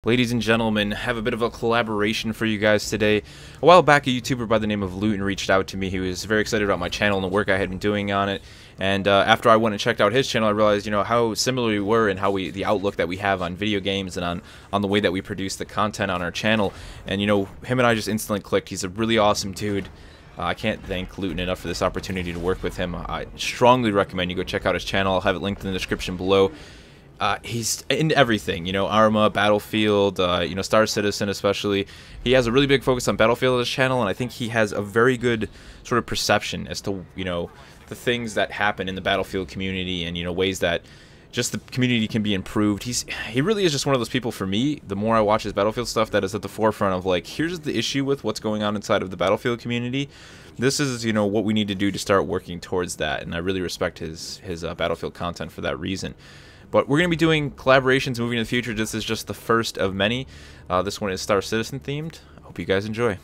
Ladies and gentlemen, have a bit of a collaboration for you guys today. A while back, a YouTuber by the name of Luetin reached out to me. He was very excited about my channel and the work I had been doing on it. And after I went and checked out his channel, I realized, how similar we were and how the outlook that we have on video games and on the way that we produce the content on our channel. And, him and I just instantly clicked. He's a really awesome dude. I can't thank Luetin enough for this opportunity to work with him. I strongly recommend you go check out his channel. I'll have it linked in the description below. He's in everything, Arma, Battlefield, Star Citizen especially. He has a really big focus on Battlefield on his channel, and I think he has a very good sort of perception as to, the things that happen in the Battlefield community and, ways that just the community can be improved. He really is just one of those people for me, the more I watch his Battlefield stuff, that is at the forefront of, like, here's the issue with what's going on inside of the Battlefield community. This is, what we need to do to start working towards that, and I really respect his Battlefield content for that reason. But we're going to be doing collaborations moving in the future. This is just the first of many. This one is Star Citizen themed. I hope you guys enjoy.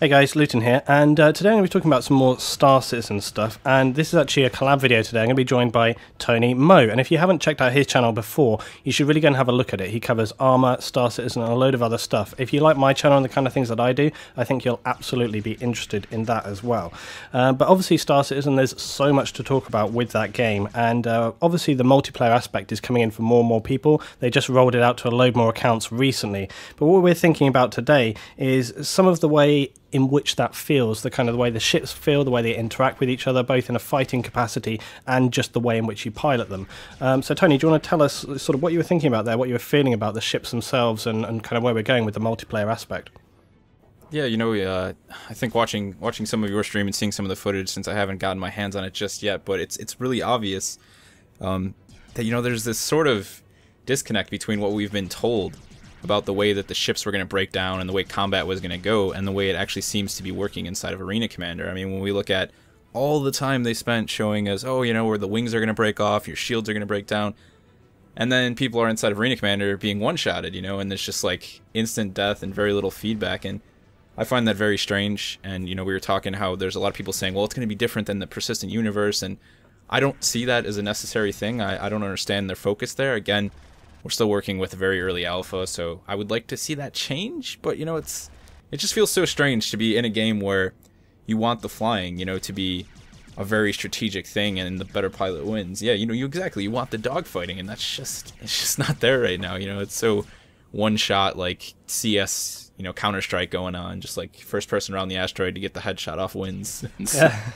Hey guys, Luetin here, and today I'm going to be talking about some more Star Citizen stuff, and this is actually a collab video today. I'm going to be joined by Tony Mo, and if you haven't checked out his channel before, you should really go and have a look at it. He covers Arma, Star Citizen, and a load of other stuff. If you like my channel and the kind of things that I do, I think you'll absolutely be interested in that as well. But obviously Star Citizen, there's so much to talk about with that game, and obviously the multiplayer aspect is coming in for more and more people. They just rolled it out to a load more accounts recently. But what we're thinking about today is some of the way in which that feels, the kind of the way the ships feel, the way they interact with each other, both in a fighting capacity and just the way in which you pilot them. So Tony, do you want to tell us sort of what you were thinking about there, what you were feeling about the ships themselves and kind of where we're going with the multiplayer aspect? Yeah, I think watching some of your stream and seeing some of the footage, since I haven't gotten my hands on it just yet, but it's really obvious that, there's this sort of disconnect between what we've been told about the way that the ships were going to break down and the way combat was going to go and the way it actually seems to be working inside of Arena Commander. I mean, when we look at all the time they spent showing us, where the wings are going to break off, your shields are going to break down, and then people are inside of Arena Commander being one-shotted, and there's just like instant death and very little feedback, and I find that very strange. And, we were talking how there's a lot of people saying, well, it's going to be different than the persistent universe, and I don't see that as a necessary thing. I don't understand their focus there. Again, we're still working with a very early alpha, so I would like to see that change, but, it just feels so strange to be in a game where you want the flying, to be a very strategic thing, and the better pilot wins. Yeah, you want the dogfighting, and it's just not there right now, it's so one-shot, like, CS, Counter-Strike going on, just like first person around the asteroid to get the headshot off wins.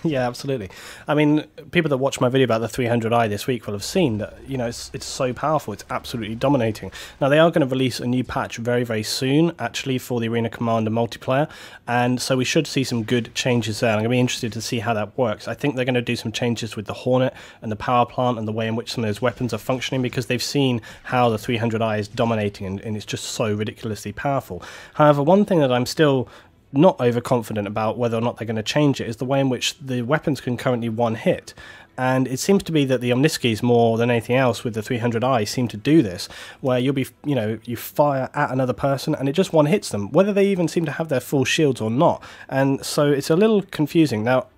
Yeah, absolutely. I mean, people that watch my video about the 300i this week will have seen that, it's so powerful, it's absolutely dominating. Now, they are going to release a new patch very, very soon, actually, for the Arena Commander multiplayer, and so we should see some good changes there. I'm going to be interested to see how that works. I think they're going to do some changes with the Hornet and the power plant and the way in which some of those weapons are functioning, because they've seen how the 300i is dominating, and it's just so ridiculously powerful. However, one thing that I'm still not overconfident about whether or not they're going to change it is the way in which the weapons can currently one hit. And it seems to be that the Omniskis, more than anything else with the 300i, seem to do this, where you'll be, you fire at another person and it just one hits them, whether they even seem to have their full shields or not. And so it's a little confusing. Now,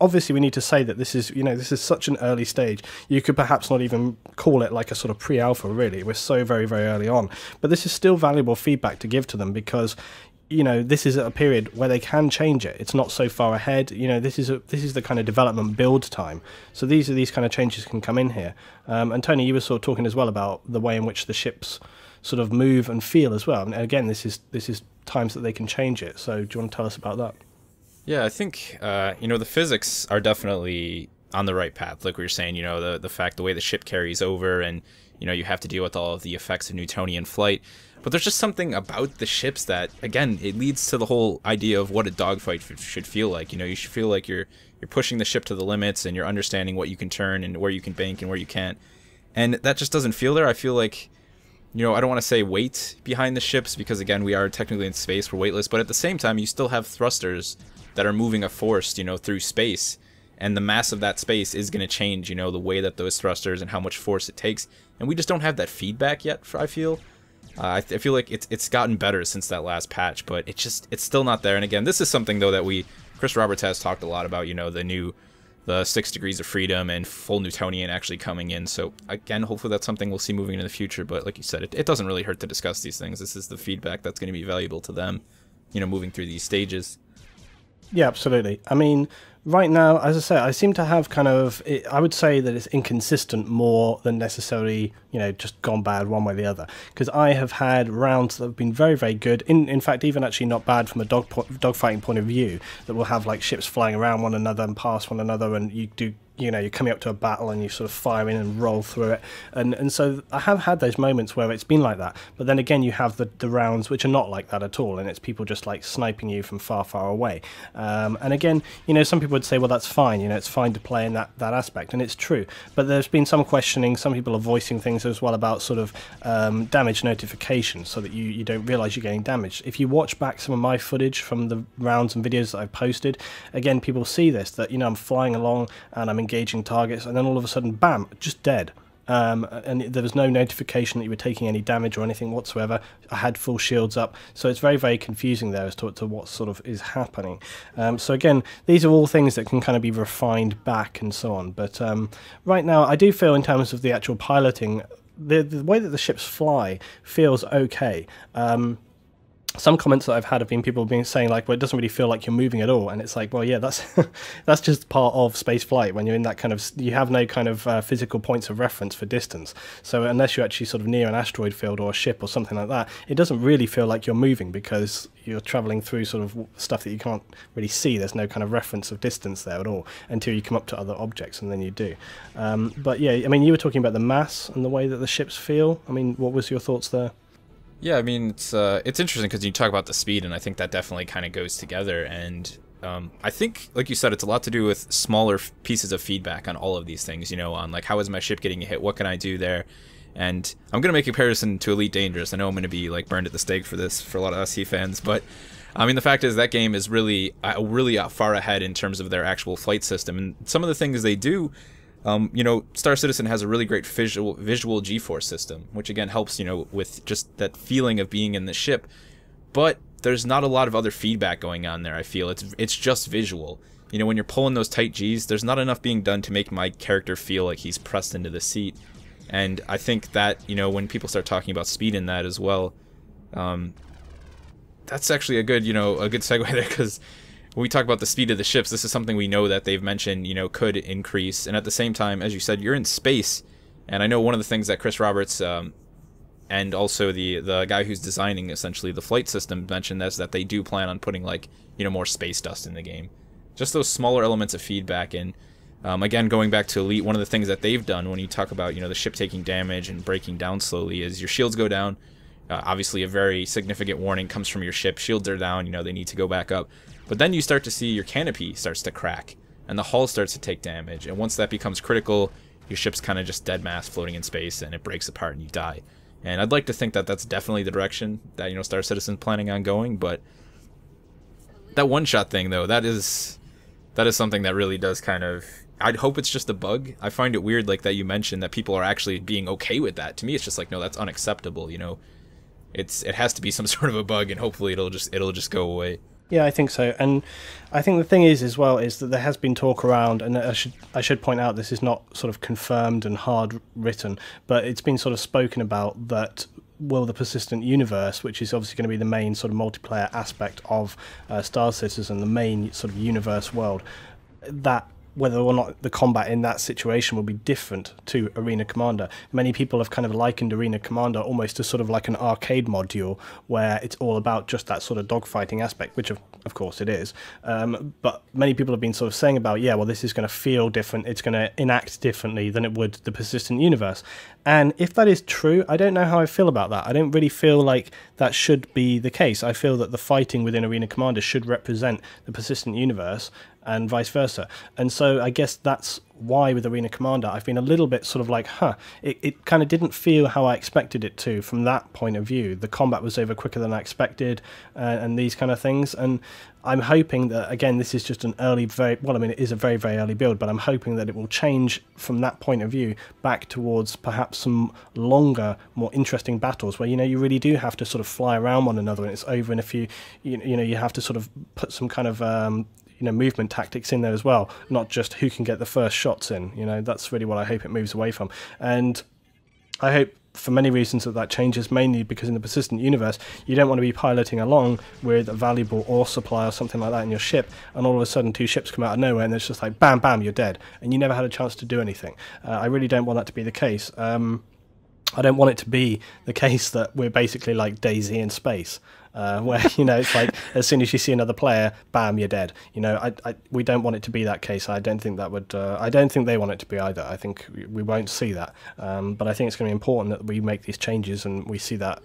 obviously, we need to say that this is, this is such an early stage. You could perhaps not even call it like a sort of pre-alpha, really. We're so very, very early on. But this is still valuable feedback to give to them, because, this is at a period where they can change it. It's not so far ahead. This is the kind of development build time. So these kind of changes can come in here. And Tony, you were sort of talking as well about the way in which the ships sort of move and feel as well. And again, this is times that they can change it. So do you want to tell us about that? Yeah, I think, the physics are definitely on the right path. Like we were saying, the way the ship carries over, and, you have to deal with all of the effects of Newtonian flight. But there's just something about the ships that, again, it leads to the whole idea of what a dogfight should feel like. You should feel like you're pushing the ship to the limits, and you're understanding what you can turn and where you can bank and where you can't. And that just doesn't feel there. I feel like, I don't want to say weight behind the ships, because, again, we are technically in space, we're weightless, but at the same time, you still have thrusters that are moving a force, through space, and the mass of that space is going to change, the way that those thrusters and how much force it takes, and we just don't have that feedback yet, I feel. I feel like it's gotten better since that last patch, but it's still not there. And again, this is something, though, that Chris Roberts has talked a lot about, the the 6 degrees of freedom and full Newtonian actually coming in. So again, hopefully that's something we'll see moving into the future. But like you said, it doesn't really hurt to discuss these things. This is the feedback that's going to be valuable to them, you know, moving through these stages. Yeah, absolutely. I mean, right now, as I say, I seem to have kind of, I would say that it's inconsistent more than necessarily, you know, just gone bad one way or the other. Because I have had rounds that have been very, very good. In fact, even actually not bad from a dogfighting point of view, that will have like ships flying around one another and past one another, and you do, you know, you're coming up to a battle and you sort of fire in and roll through it. And so I have had those moments where it's been like that. But then again, you have the rounds which are not like that at all, and it's people just like sniping you from far, far away. And again, you know, some people would say, well, that's fine, you know, it's fine to play in that aspect, and it's true. But there's been some questioning, some people are voicing things as well about sort of damage notification, so that you don't realise you're getting damaged. If you watch back some of my footage from the rounds and videos that I've posted, again, people see this, that, you know, I'm flying along and I'm engaging targets, and then all of a sudden, bam, just dead. And there was no notification that you were taking any damage or anything whatsoever. I had full shields up, so it's very, very confusing there as to what sort of is happening. So again, these are all things that can kind of be refined back and so on. But right now, I do feel in terms of the actual piloting, the way that the ships fly feels okay. Some comments that I've had have been people being saying like, well, it doesn't really feel like you're moving at all, and it's like, well, yeah, that's that's just part of space flight. When you're in that kind of, you have no kind of physical points of reference for distance. So unless you're actually sort of near an asteroid field or a ship or something like that, it doesn't really feel like you're moving, because you're traveling through sort of stuff that you can't really see. There's no kind of reference of distance there at all until you come up to other objects, and then you do. But yeah, I mean, you were talking about the mass and the way that the ships feel. I mean, what was your thoughts there? Yeah, I mean, it's interesting because you talk about the speed, and I think that definitely kind of goes together. And I think, like you said, it's a lot to do with smaller pieces of feedback on all of these things, you know, on like, how is my ship getting hit? What can I do there? And I'm going to make a comparison to Elite Dangerous. I know I'm going to be like burned at the stake for this for a lot of SC fans, but I mean, the fact is that game is really far ahead in terms of their actual flight system. And some of the things they do, you know, Star Citizen has a really great visual G-force system, which again helps, you know, with just that feeling of being in the ship. But there's not a lot of other feedback going on there, I feel. It's just visual. You know, when you're pulling those tight Gs, there's not enough being done to make my character feel like he's pressed into the seat. And I think that, you know, when people start talking about speed in that as well, that's actually a good, you know, a good segue there, because when we talk about the speed of the ships, this is something we know that they've mentioned, you know, could increase. And at the same time, as you said, you're in space. And I know one of the things that Chris Roberts and also the guy who's designing essentially the flight system mentioned is that they do plan on putting, like, you know, more space dust in the game. Just those smaller elements of feedback. And again, going back to Elite, one of the things that they've done when you talk about, you know, the ship taking damage and breaking down slowly is your shields go down. Obviously, a very significant warning comes from your ship. Shields are down, you know, they need to go back up. But then you start to see your canopy starts to crack, and the hull starts to take damage. And once that becomes critical, your ship's kind of just dead mass floating in space, and it breaks apart and you die. And I'd like to think that that's definitely the direction that, you know, Star Citizen's planning on going. But that one-shot thing, though, that is something that really does kind of... I'd hope it's just a bug. I find it weird, like, that you mentioned that people are actually being okay with that. To me, it's just like, no, that's unacceptable, you know. It has to be some sort of a bug, and hopefully it'll just go away. Yeah, I think so. And I think the thing is as well is that there has been talk around, and I should point out this is not sort of confirmed and hard written, but it's been sort of spoken about that, will the persistent universe, which is obviously going to be the main sort of multiplayer aspect of Star Citizen, the main sort of universe world, that whether or not the combat in that situation will be different to Arena Commander. Many people have kind of likened Arena Commander almost to sort of like an arcade module where it's all about just that sort of dogfighting aspect, which of course it is. But many people have been sort of saying about, yeah, well, this is going to feel different, it's going to enact differently than it would the persistent universe. And if that is true, I don't know how I feel about that. I don't really feel like that should be the case. I feel that the fighting within Arena Commander should represent the persistent universe and vice versa. And so I guess that's why with Arena Commander I've been a little bit sort of like, it kind of didn't feel how I expected it to from that point of view. The combat was over quicker than I expected, and these kind of things. And I'm hoping that, again, this is just an early, it is a very, very early build, but I'm hoping that it will change from that point of view back towards perhaps some longer, more interesting battles where, you know, you really do have to sort of fly around one another and it's over in a few, you know, you have to sort of put some kind of movement tactics in there as well, not just who can get the first shots in. That's really what I hope it moves away from. And I hope for many reasons that changes, mainly because in the persistent universe you don't want to be piloting along with a valuable ore supply or something like that in your ship, and all of a sudden 2 ships come out of nowhere and it's just like bam bam, you're dead and you never had a chance to do anything. I really don't want that to be the case. I don't want it to be the case that we're basically like DayZ in space, where it's like as soon as you see another player, bam, you're dead. We don't want it to be that case. I don't think that would. I don't think they want it to be either. I think we won't see that. But I think it's going to be important that we make these changes and we see that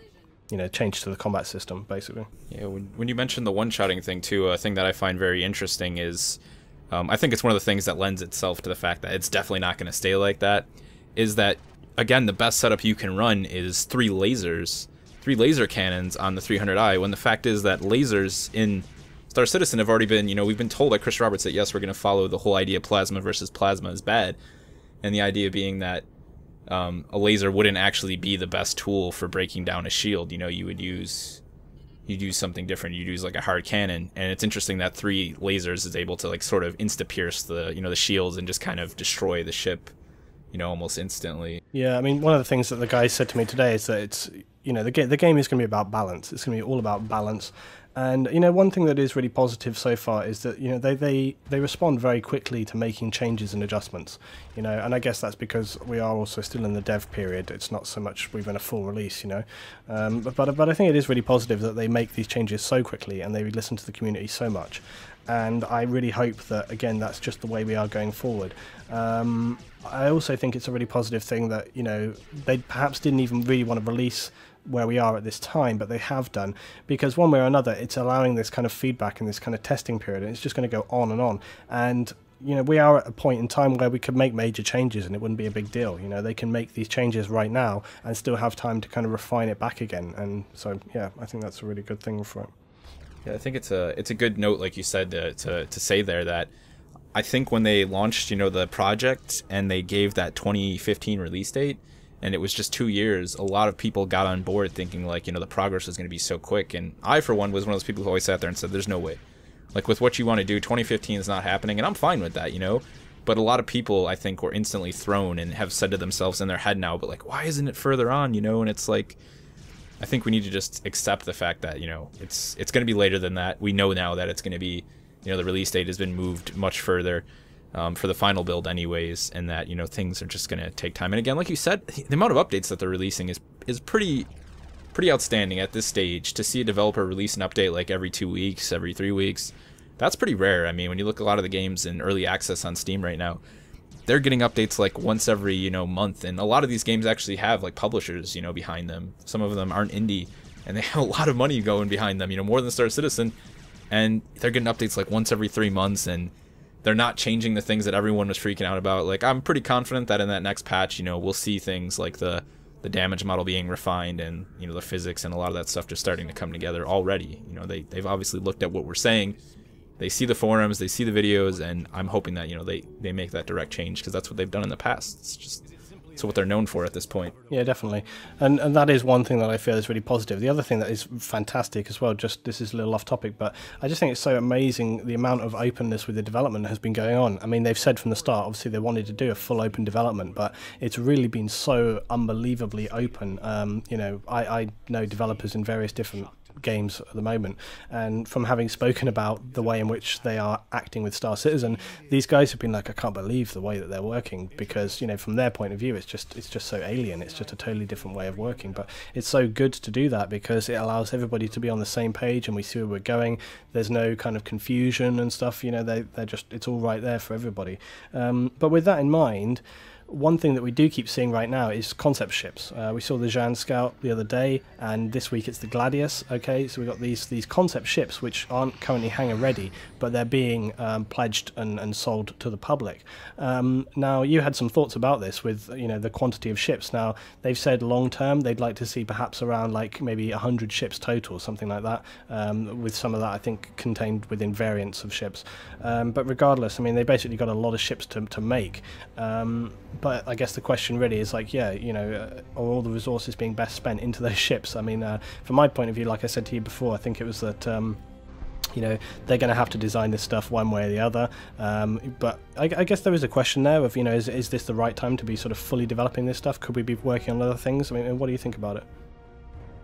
change to the combat system, basically. Yeah. When you mentioned the one-shotting thing too, a thing that I find very interesting is, I think it's one of the things that lends itself to the fact that it's definitely not going to stay like that. Is that, again, the best setup you can run is 3 laser cannons on the 300i, when the fact is that lasers in Star Citizen have already been, we've been told by Chris Roberts that yes, we're going to follow the whole idea of plasma versus plasma is bad, and the idea being that a laser wouldn't actually be the best tool for breaking down a shield. You'd use something different. You'd use like a hard cannon, and it's interesting that 3 lasers is able to like sort of insta-pierce the the shields and just kind of destroy the ship almost instantly. Yeah, I mean, one of the things that the guy said to me today is that it's, the game is going to be about balance. It's going to be all about balance. And, one thing that is really positive so far is that, they respond very quickly to making changes and adjustments, and I guess that's because we are also still in the dev period. It's not so much we've been a full release, but I think it is really positive that they make these changes so quickly and they listen to the community so much. And I really hope that, again, that's just the way we are going forward. I also think it's a really positive thing that, they perhaps didn't even really want to release where we are at this time, but they have done, because one way or another it's allowing this kind of feedback and this kind of testing period, and it's just going to go on and on. And we are at a point in time where we could make major changes and it wouldn't be a big deal. They can make these changes right now and still have time to kind of refine it back again. And so yeah, I think that's a really good thing for it. Yeah, I think it's a good note, like you said, to say there, that I think when they launched, the project and they gave that 2015 release date, and it was just 2 years, a lot of people got on board thinking like, the progress was going to be so quick. And I, for one, was one of those people who always sat there and said, there's no way. Like, with what you want to do, 2015 is not happening, and I'm fine with that, But a lot of people, I think, were instantly thrown and have said to themselves in their head now, but like, why isn't it further on, And it's like, I think we need to just accept the fact that, it's going to be later than that. We know now that it's going to be, the release date has been moved much further for the final build anyways, and that, things are just going to take time. And again, like you said, the amount of updates that they're releasing is pretty outstanding at this stage. To see a developer release an update like every 2 weeks, every 3 weeks, that's pretty rare. I mean, when you look at a lot of the games in early access on Steam right now, they're getting updates like once every, month. And a lot of these games actually have like publishers, behind them. Some of them aren't indie, and they have a lot of money going behind them, more than Star Citizen. And they're getting updates like once every 3 months, and they're not changing the things that everyone was freaking out about. Like, I'm pretty confident that in that next patch, we'll see things like the damage model being refined, and, the physics and a lot of that stuff just starting to come together already. They've obviously looked at what we're saying. They see the forums, they see the videos, and I'm hoping that, they make that direct change, because that's what they've done in the past. It's just, it's what they're known for at this point. Yeah, definitely. And that is one thing that I feel is really positive. The other thing that is fantastic as well, just this is a little off topic, but I just think it's so amazing the amount of openness with the development has been going on. I mean, they've said from the start, obviously they wanted to do a full open development, but it's really been so unbelievably open. I know developers in various different games at the moment, and from having spoken about the way in which they are acting with Star Citizen, these guys have been like, I can't believe the way that they're working, because from their point of view it's just so alien. It's just a totally different way of working, but it's so good to do that because it allows everybody to be on the same page and we see where we're going. There's no kind of confusion and stuff, they're just, it's all right there for everybody. But with that in mind, one thing that we do keep seeing right now is concept ships. We saw the Jan Scout the other day, and this week it's the Gladius. Okay, so we've got these concept ships which aren't currently hangar ready, but they're being pledged and sold to the public. Now, you had some thoughts about this with the quantity of ships. Now, they've said long term they'd like to see perhaps around like maybe 100 ships total, something like that, with some of that I think contained within variants of ships. But regardless, I mean, they basically got a lot of ships to make. But I guess the question really is like, are all the resources being best spent into those ships? I mean, from my point of view, like I said to you before, I think it was that You know, they're going to have to design this stuff one way or the other. But I guess there is a question there of, you know, is this the right time to be sort of fully developing this stuff? Could we be working on other things? I mean, what do you think about it?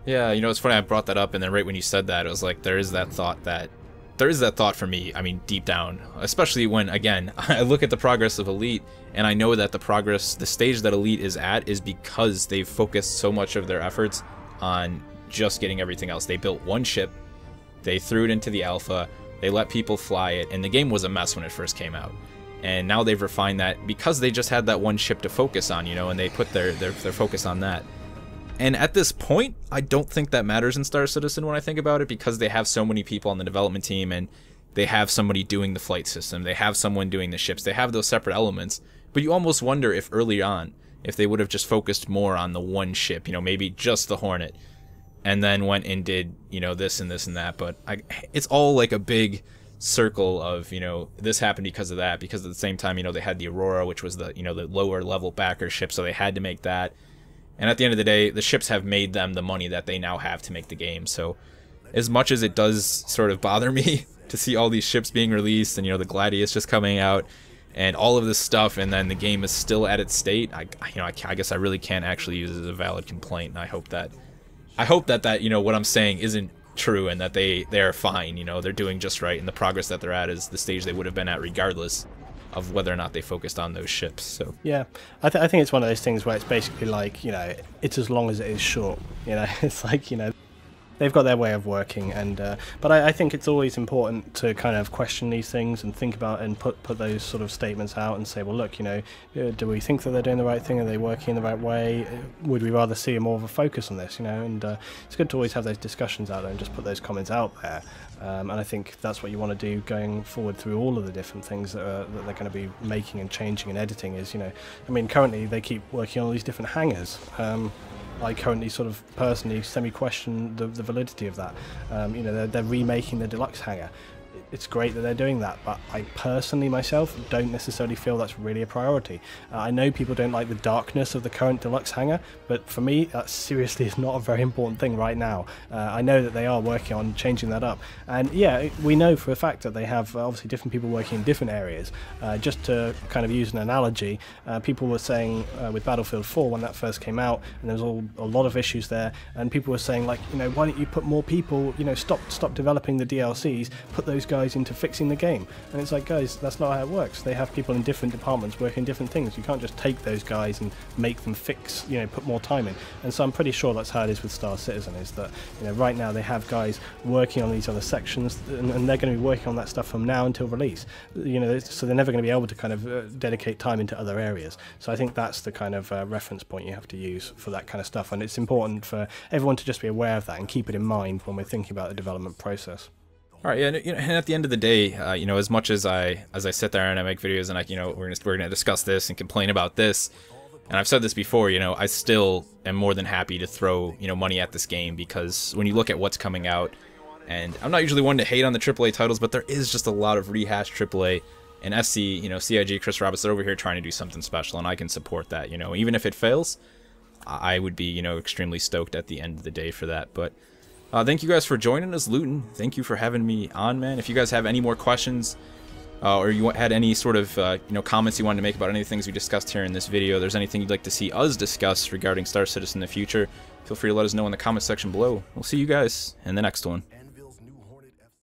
Yeah, you know, it's funny, I brought that up, and then right when you said that, it was like, there is that thought for me, I mean, deep down, especially when, again, I look at the progress of Elite, and I know that the stage that Elite is at is because they've focused so much of their efforts on just getting everything else. They built one ship, they threw it into the alpha, they let people fly it, and the game was a mess when it first came out. And now they've refined that because they just had that one ship to focus on, you know, and they put their focus on that. And at this point, I don't think that matters in Star Citizen when I think about it, because they have so many people on the development team, and they have somebody doing the flight system, they have someone doing the ships, they have those separate elements. But you almost wonder if early on, if they would have just focused more on the one ship, you know, maybe just the Hornet, and then went and did, you know, this and this and that. But it's all like a big circle of, you know, this happened because of that, because at the same time, you know, they had the Aurora, which was the, you know, the lower level backer ship, so they had to make that. And at the end of the day, the ships have made them the money that they now have to make the game. So as much as it does sort of bother me to see all these ships being released, and, you know, the Gladius just coming out and all of this stuff, and then the game is still at its state, I guess I really can't actually use it as a valid complaint. And I hope that you know, what I'm saying isn't true, and that they're fine, you know, they're doing just right, and the progress that they're at is the stage they would have been at regardless of whether or not they focused on those ships. So yeah, I think it's one of those things where it's basically like, you know, it's as long as it is short, you know. It's like, you know, they've got their way of working, and but I think it's always important to kind of question these things and think about and put those sort of statements out and say, well, look, you know, do we think that they're doing the right thing? Are they working in the right way? Would we rather see more of a focus on this, you know? And it's good to always have those discussions out there and just put those comments out there. And I think that's what you want to do going forward through all of the different things that they're going to be making and changing and editing. Is, you know, I mean, currently they keep working on all these different hangars. I currently sort of personally semi-question the validity of that. You know, they're remaking the deluxe hangar. It's great that they're doing that, but I personally myself don't necessarily feel that's really a priority. I know people don't like the darkness of the current deluxe hangar, but for me that seriously is not a very important thing right now. I know that they are working on changing that up, and yeah, we know for a fact that they have obviously different people working in different areas. Just to kind of use an analogy, people were saying with Battlefield 4 when that first came out, and there was a lot of issues there, and people were saying, like, you know, why don't you put more people, you know, stop developing the DLCs, put those guys into fixing the game. And it's like, guys, that's not how it works. They have people in different departments working different things. You can't just take those guys and make them fix, you know, put more time in. And so I'm pretty sure that's how it is with Star Citizen, is that, you know, right now they have guys working on these other sections, and they're going to be working on that stuff from now until release, you know, so they're never going to be able to kind of dedicate time into other areas. So I think that's the kind of reference point you have to use for that kind of stuff, and it's important for everyone to just be aware of that and keep it in mind when we're thinking about the development process. All right, yeah, and at the end of the day, you know, as much as I sit there and I make videos and you know, we're gonna discuss this and complain about this, and I've said this before, you know, I still am more than happy to throw, you know, money at this game, because when you look at what's coming out, and I'm not usually one to hate on the AAA titles, but there is just a lot of rehashed AAA, and SC, you know, CIG, Chris Roberts, they're over here trying to do something special, and I can support that, you know, even if it fails, I would be, you know, extremely stoked at the end of the day for that. But thank you guys for joining us, Luetin. Thank you for having me on, man. If you guys have any more questions, or you had any sort of you know, comments you wanted to make about any things we discussed here in this video, there's anything you'd like to see us discuss regarding Star Citizen in the future, feel free to let us know in the comment section below. We'll see you guys in the next one.